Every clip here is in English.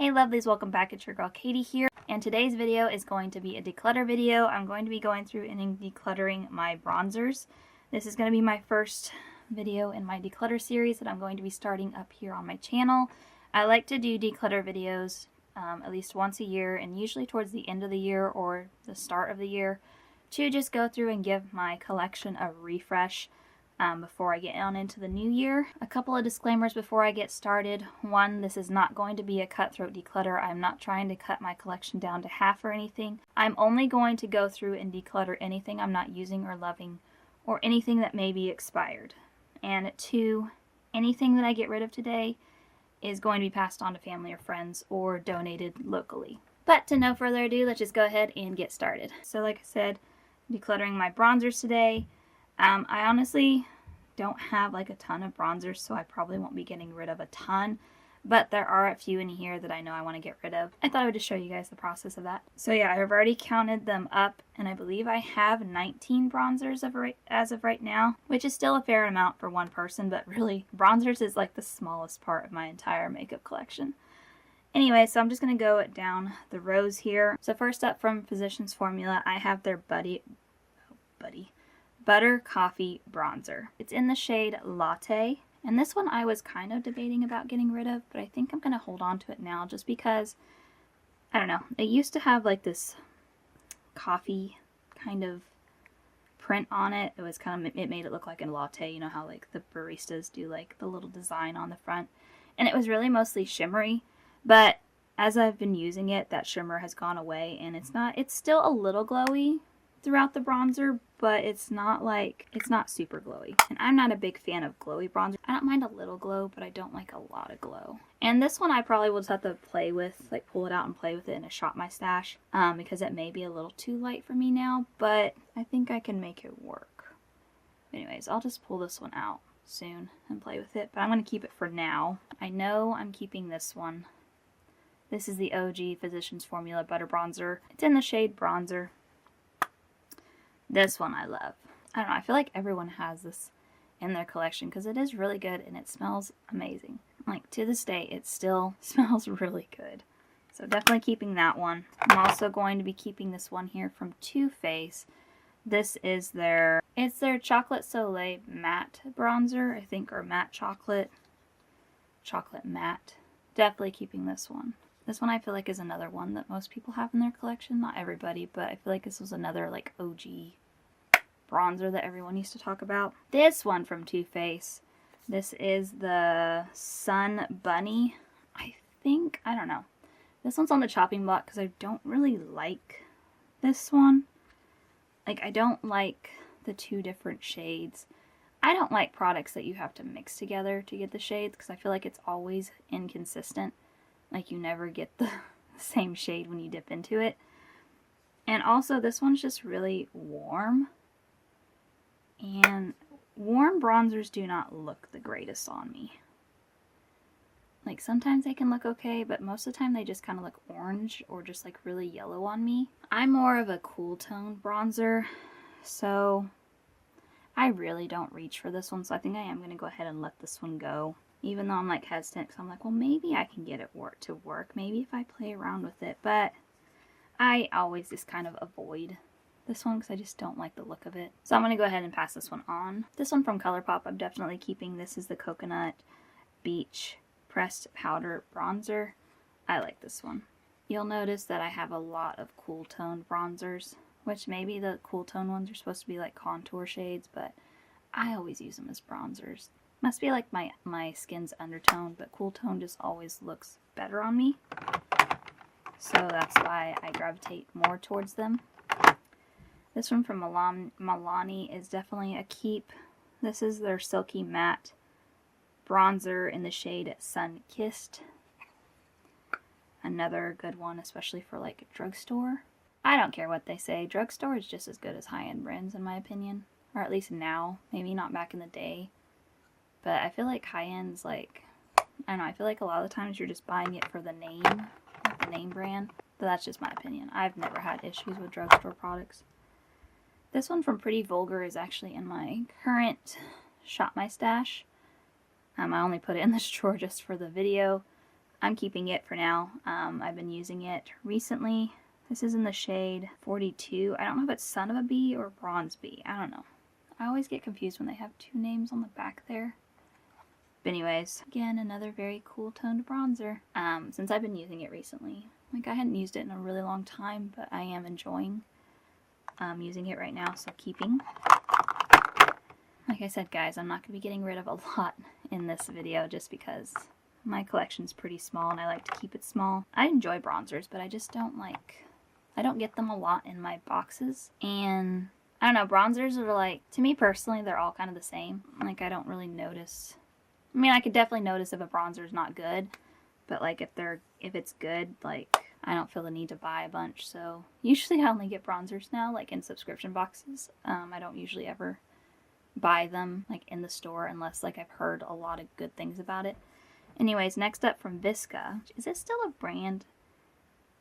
Hey lovelies, welcome back. It's your girl Katie here, and today's video is going to be a declutter video. I'm going to be going through and decluttering my bronzers. This is going to be my first video in my declutter series that I'm going to be starting up here on my channel. I like to do declutter videos at least once a year, and usually towards the end of the year or the start of the year, to just go through and give my collection a refresh before I get on into the new year. A couple of disclaimers before I get started. One, this is not going to be a cutthroat declutter. I'm not trying to cut my collection down to half or anything. I'm only going to go through and declutter anything I'm not using or loving, or anything that may be expired. And two, anything that I get rid of today is going to be passed on to family or friends or donated locally. But to no further ado, let's just go ahead and get started. So like I said, decluttering my bronzers today. I honestly don't have like a ton of bronzers, so I probably won't be getting rid of a ton, but there are a few in here that I know I want to get rid of. I thought I would just show you guys the process of that. So yeah, I've already counted them up, and I believe I have 19 bronzers as of right now, which is still a fair amount for one person, but really, bronzers is like the smallest part of my entire makeup collection. Anyway, so I'm just going to go down the rows here. So first up, from Physicians Formula, I have their Butter Coffee Bronzer. It's in the shade Latte, and this one I was kind of debating about getting rid of, but I think I'm going to hold on to it now just because, I don't know, it used to have like this coffee kind of print on it. It was kind of, it made it look like a latte, you know how like the baristas do like the little design on the front, and it was really mostly shimmery, but as I've been using it, that shimmer has gone away, and it's still a little glowy throughout the bronzer, but it's not super glowy. And I'm not a big fan of glowy bronzer. I don't mind a little glow, but I don't like a lot of glow. And this one I probably will just have to play with, like pull it out and play with it in a Shop My Stash, because it may be a little too light for me now, but I think I can make it work. Anyways, I'll just pull this one out soon and play with it, but I'm going to keep it for now. I know I'm keeping this one. This is the OG Physicians Formula Butter Bronzer. It's in the shade Bronzer. This one I love. I don't know, I feel like everyone has this in their collection because it is really good and it smells amazing. Like, to this day, it still smells really good. So definitely keeping that one. I'm also going to be keeping this one here from Too Faced. This is it's their Chocolate Soleil Matte Bronzer, I think, or Matte Chocolate. Chocolate Matte. Definitely keeping this one. This one I feel like is another one that most people have in their collection. Not everybody, but I feel like this was another like OG bronzer that everyone used to talk about. This one from Too Faced. This is the Sun Bunny. I don't know. This one's on the chopping block because I don't really like this one. Like, I don't like the two different shades. I don't like products that you have to mix together to get the shades because I feel like it's always inconsistent. Like, you never get the same shade when you dip into it. And also, this one's just really warm. And warm bronzers do not look the greatest on me. Like, sometimes they can look okay, but most of the time they just kind of look orange or just like really yellow on me. I'm more of a cool tone bronzer, so I really don't reach for this one. So I think I am going to go ahead and let this one go. Even though I'm like hesitant, because I'm like, well, maybe I can get it to work. Maybe if I play around with it. But I always just kind of avoid this one because I just don't like the look of it. So I'm going to go ahead and pass this one on. This one from ColourPop I'm definitely keeping. This is the Coconut Beach Pressed Powder Bronzer. I like this one. You'll notice that I have a lot of cool toned bronzers, which maybe the cool tone ones are supposed to be like contour shades, but I always use them as bronzers. Must be like my skin's undertone, but cool tone just always looks better on me. So that's why I gravitate more towards them. This one from Milani is definitely a keep. This is their Silky Matte Bronzer in the shade Sun Kissed. Another good one, especially for like a drugstore. I don't care what they say. Drugstore is just as good as high-end brands in my opinion. Or at least now. Maybe not back in the day. But I feel like high-end's like, I don't know, I feel like a lot of the times you're just buying it for the name, like the name brand. But that's just my opinion. I've never had issues with drugstore products. This one from Pretty Vulgar is actually in my current Shop My Stash. I only put it in this drawer just for the video. I'm keeping it for now. I've been using it recently. This is in the shade 42. I don't know if it's Son of a Bee or Bronze Bee. I don't know. I always get confused when they have two names on the back there. But anyways, again, another very cool toned bronzer. Since I've been using it recently. Like, I hadn't used it in a really long time, but I am enjoying using it right now, so keeping. Like I said, guys, I'm not going to be getting rid of a lot in this video just because my collection's pretty small and I like to keep it small. I enjoy bronzers, but I just don't I don't get them a lot in my boxes. And I don't know, bronzers are like, to me personally, they're all kind of the same. Like, I don't really notice. I mean, I could definitely notice if a bronzer is not good, but like if it's good, like, I don't feel the need to buy a bunch. So usually I only get bronzers now, like in subscription boxes. I don't usually ever buy them like in the store unless like I've heard a lot of good things about it. Anyways, next up from Visca. Is it still a brand?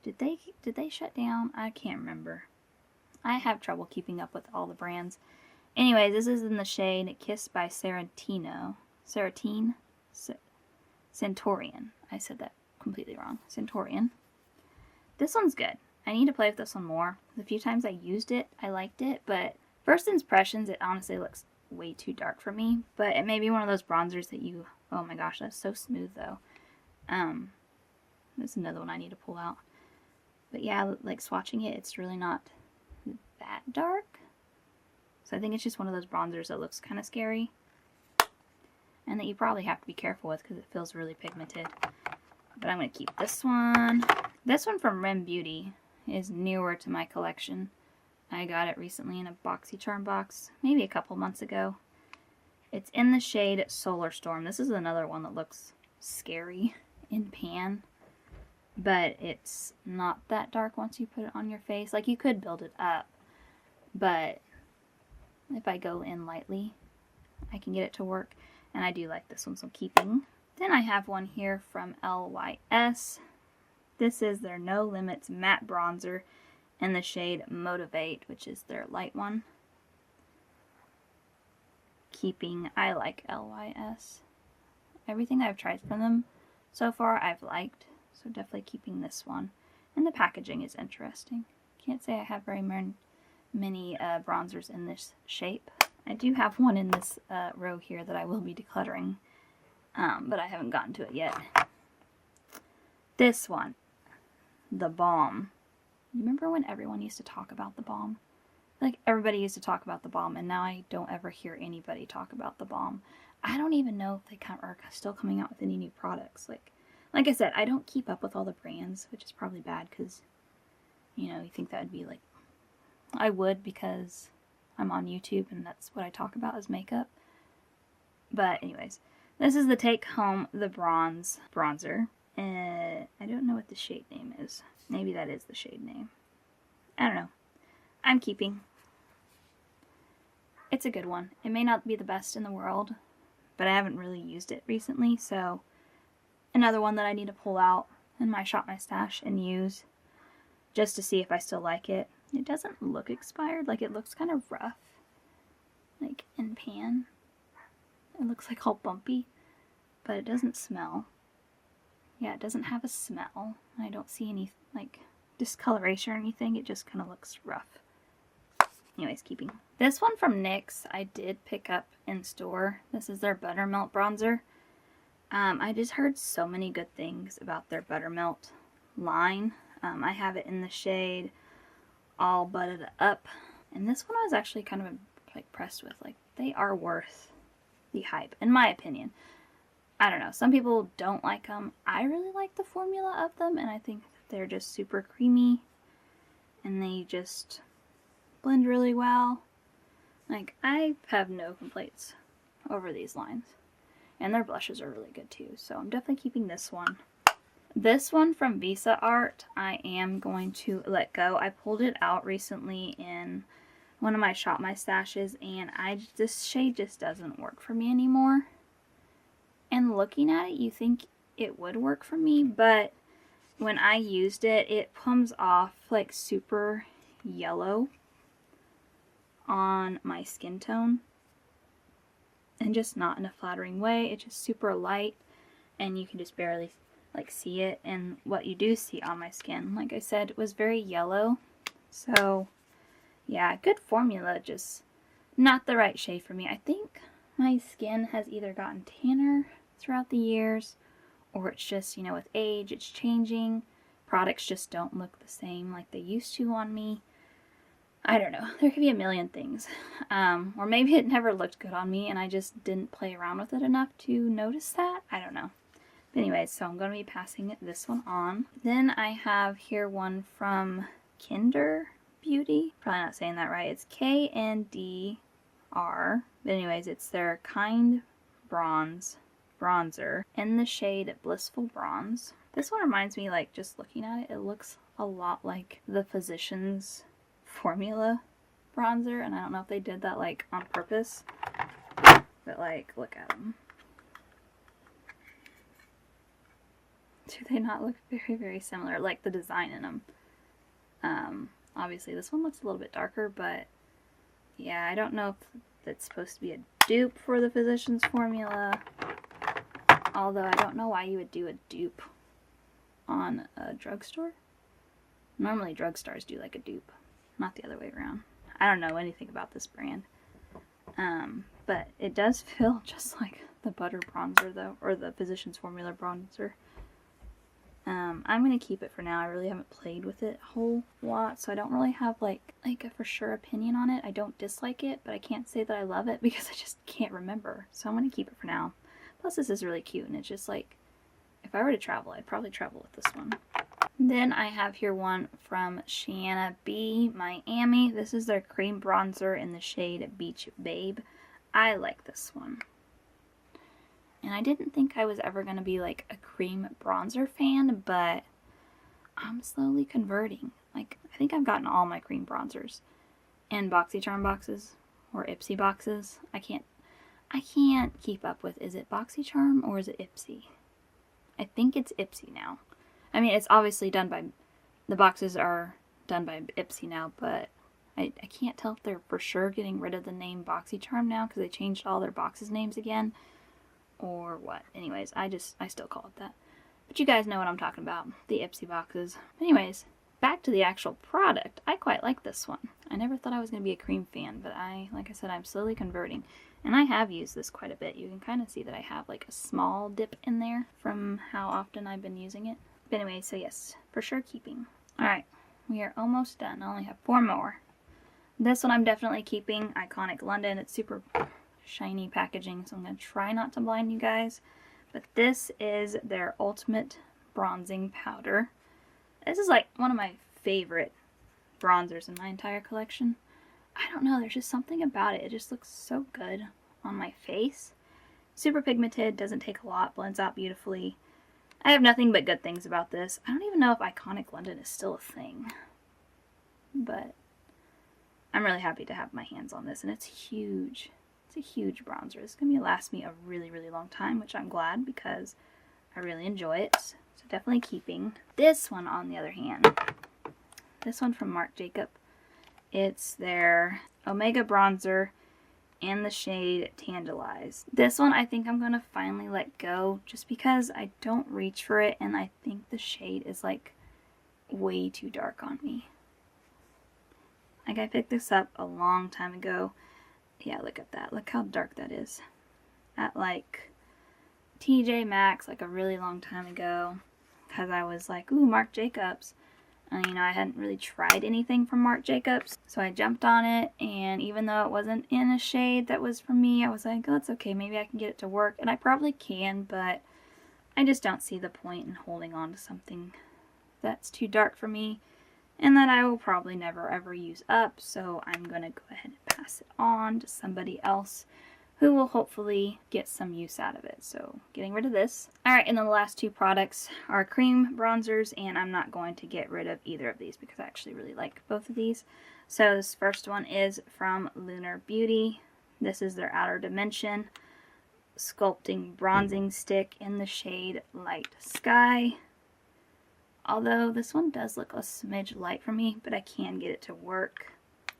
Did they shut down? I can't remember. I have trouble keeping up with all the brands. Anyways, this is in the shade Kissed by Centaurian. I said that completely wrong. Centaurian. This one's good. I need to play with this one more. The few times I used it, I liked it, but first impressions, it honestly looks way too dark for me. But it may be one of those bronzers that you, oh my gosh, that's so smooth though. That's another one I need to pull out. But yeah, like swatching it, it's really not that dark. So I think it's just one of those bronzers that looks kind of scary. And that you probably have to be careful with because it feels really pigmented. But I'm going to keep this one. This one from Rim Beauty is newer to my collection. I got it recently in a BoxyCharm box, maybe a couple months ago. It's in the shade Solar Storm. This is another one that looks scary in pan. But it's not that dark once you put it on your face. Like, you could build it up. But if I go in lightly, I can get it to work. And I do like this one, so I'm keeping. Then I have one here from LYS. This is their No Limits Matte Bronzer in the shade Motivate, which is their light one. Keeping. I like LYS. Everything I've tried from them so far I've liked, so definitely keeping this one. And the packaging is interesting. Can't say I have very many bronzers in this shape. I do have one in this row here that I will be decluttering, but I haven't gotten to it yet. This one, the Balm. You remember when everyone used to talk about the Balm? Like, everybody used to talk about the Balm, and now I don't ever hear anybody talk about the Balm. I don't even know if they are still coming out with any new products. Like I said, I don't keep up with all the brands, which is probably bad because, you know, you think that would be like, I would because I'm on YouTube and that's what I talk about is makeup. But anyways, this is the Take Home the bronzer. I don't know what the shade name is. Maybe that is the shade name. I don't know. I'm keeping. It's a good one. It may not be the best in the world, but I haven't really used it recently, so another one that I need to pull out in my Shop My Stash and use just to see if I still like it. It doesn't look expired, like it looks kind of rough, like in pan. It looks like all bumpy, but it doesn't smell. Yeah, it doesn't have a smell. I don't see any like discoloration or anything. It just kind of looks rough. Anyways, keeping. This one from NYX I did pick up in store. This is their Buttermelt bronzer. I just heard so many good things about their Buttermelt line. I have it in the shade All Butted Up. And this one I was actually kind of like impressed with. Like, they are worth the hype, in my opinion. I don't know. Some people don't like them. I really like the formula of them, and I think they're just super creamy. And they just blend really well. Like, I have no complaints over these lines. And their blushes are really good too. So I'm definitely keeping this one. This one from Visa Art, I am going to let go. I pulled it out recently in one of my Shop My Stashes, and this shade just doesn't work for me anymore. And looking at it, you think it would work for me, but when I used it, it comes off like super yellow on my skin tone. And just not in a flattering way. It's just super light, and you can just barely like see it, and what you do see on my skin, like I said, was very yellow. So yeah, good formula, just not the right shade for me. I think my skin has either gotten tanner throughout the years, or it's just, you know, with age, it's changing. Products just don't look the same like they used to on me. I don't know. There could be a million things. Or maybe it never looked good on me and I just didn't play around with it enough to notice that. I don't know. But anyways, so I'm going to be passing this one on. Then I have here one from Kinder Beauty. Probably not saying that right. It's KNDR. But anyways, it's their Kind Bronze bronzer in the shade Blissful Bronze. This one reminds me, like, just looking at it, it looks a lot like the Physicians Formula bronzer, and I don't know if they did that, like, on purpose, but, like, look at them. Do they not look very, very similar? Like, the design in them. Obviously, this one looks a little bit darker, but, yeah, I don't know if it's supposed to be a dupe for the Physicians Formula, although I don't know why you would do a dupe on a drugstore. Normally, drugstores do, like, a dupe. Not the other way around. I don't know anything about this brand. But it does feel just like the butter bronzer though, or the Physicians Formula bronzer. I'm going to keep it for now. I really haven't played with it a whole lot, so I don't really have like a for sure opinion on it. I don't dislike it, but I can't say that I love it because I just can't remember. So I'm going to keep it for now. Plus this is really cute, and it's just like, if I were to travel, I'd probably travel with this one. Then I have here one from Shanna B, Miami. This is their cream bronzer in the shade Beach Babe. I like this one. And I didn't think I was ever going to be like a cream bronzer fan, but I'm slowly converting. Like, I think I've gotten all my cream bronzers in BoxyCharm boxes or Ipsy boxes. I can't keep up with, is it BoxyCharm or is it Ipsy? I think it's Ipsy now. I mean, it's obviously done by, the boxes are done by Ipsy now, but I can't tell if they're for sure getting rid of the name BoxyCharm now because they changed all their boxes names again, or what. Anyways, I still call it that. But you guys know what I'm talking about, the Ipsy boxes. Anyways, back to the actual product. I quite like this one. I never thought I was going to be a cream fan, but like I said, I'm slowly converting. And I have used this quite a bit. You can kind of see that I have like a small dip in there from how often I've been using it. But anyway, so yes, for sure keeping. Alright, we are almost done. I only have 4 more. This one I'm definitely keeping. Iconic London. It's super shiny packaging, so I'm going to try not to blind you guys. But this is their Ultimate Bronzing Powder. This is like one of my favorite bronzers in my entire collection. I don't know, there's just something about it. It just looks so good on my face. Super pigmented, doesn't take a lot, blends out beautifully. I have nothing but good things about this. I don't even know if Iconic London is still a thing. But I'm really happy to have my hands on this, and it's huge. It's a huge bronzer. It's going to last me a really, really long time, which I'm glad because I really enjoy it. So definitely keeping. This one, on the other hand, this one from Marc Jacob. It's their Omega Bronzer in the shade Tantalize. This one I think I'm going to finally let go just because I don't reach for it, and I think the shade is like way too dark on me. Like, I picked this up a long time ago. Yeah, look at that. Look how dark that is. At like TJ Maxx, like a really long time ago. Because I was like, ooh, Marc Jacobs. And, you know, I hadn't really tried anything from Marc Jacobs. So I jumped on it, and even though it wasn't in a shade that was for me, I was like, oh, it's okay. Maybe I can get it to work. And I probably can, but I just don't see the point in holding on to something that's too dark for me and that I will probably never ever use up. So I'm going to go ahead and pass it on to somebody else who will hopefully get some use out of it. So getting rid of this. Alright, and then the last 2 products are cream bronzers, and I'm not going to get rid of either of these because I actually really like both of these. So this first one is from Lunar Beauty. This is their Outer Dimension Sculpting Bronzing Stick in the shade Light Sky. Although this one does look a smidge light for me, but I can get it to work,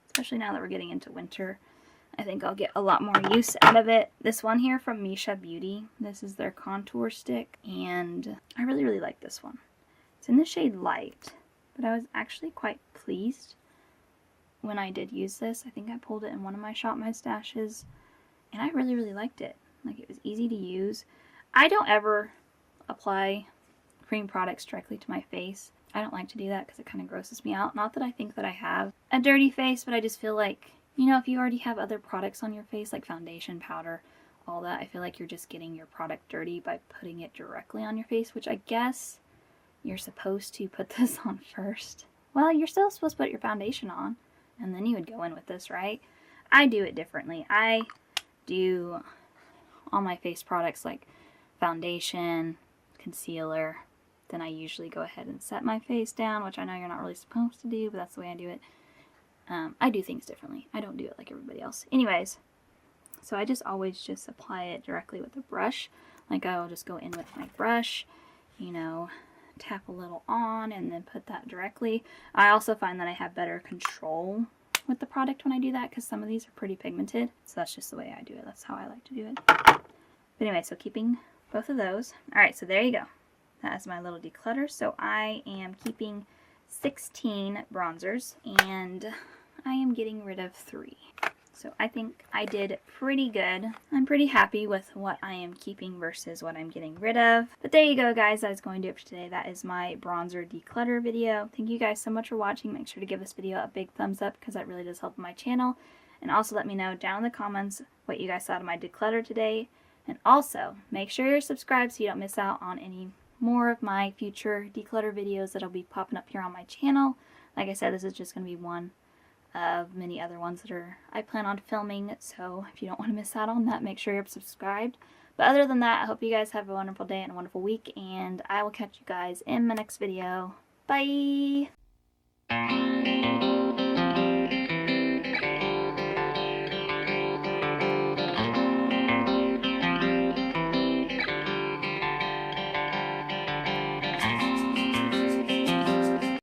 especially now that we're getting into winter. I think I'll get a lot more use out of it. This one here from Misha Beauty, this is their contour stick, and I really, really like this one. It's in the shade Light, but I was actually quite pleased when I did use this. I think I pulled it in one of my Shop My Stashes, and I really, really liked it. Like, it was easy to use. I don't ever apply cream products directly to my face. I don't like to do that because it kind of grosses me out. Not that I think that I have a dirty face, but I just feel like, you know, if you already have other products on your face, like foundation, powder, all that, I feel like you're just getting your product dirty by putting it directly on your face, which I guess you're supposed to put this on first. Well, you're still supposed to put your foundation on, and then you would go in with this, right? I do it differently. I do all my face products like foundation, concealer, then I usually go ahead and set my face down, which I know you're not really supposed to do, but that's the way I do it. I do things differently. I don't do it like everybody else. Anyways, so I just always just apply it directly with a brush. Like, I'll just go in with my brush, you know, tap a little on and then put that directly. I also find that I have better control with the product when I do that because some of these are pretty pigmented. So that's just the way I do it. That's how I like to do it. But anyway, so keeping both of those. Alright, so there you go. That is my little declutter. So I am keeping 16 bronzers and I am getting rid of 3. So I think I did pretty good. I'm pretty happy with what I am keeping versus what I'm getting rid of. But there you go, guys. That is going to do it for today. That is my bronzer declutter video. Thank you guys so much for watching. Make sure to give this video a big thumbs up because that really does help my channel. And also let me know down in the comments what you guys thought of my declutter today. And also, make sure you're subscribed so you don't miss out on any more of my future declutter videos that'll be popping up here on my channel. Like I said, this is just going to be one of many other ones that I plan on filming, so if you don't want to miss out on that, make sure you're subscribed. But other than that, I hope you guys have a wonderful day and a wonderful week, and I will catch you guys in my next video. Bye!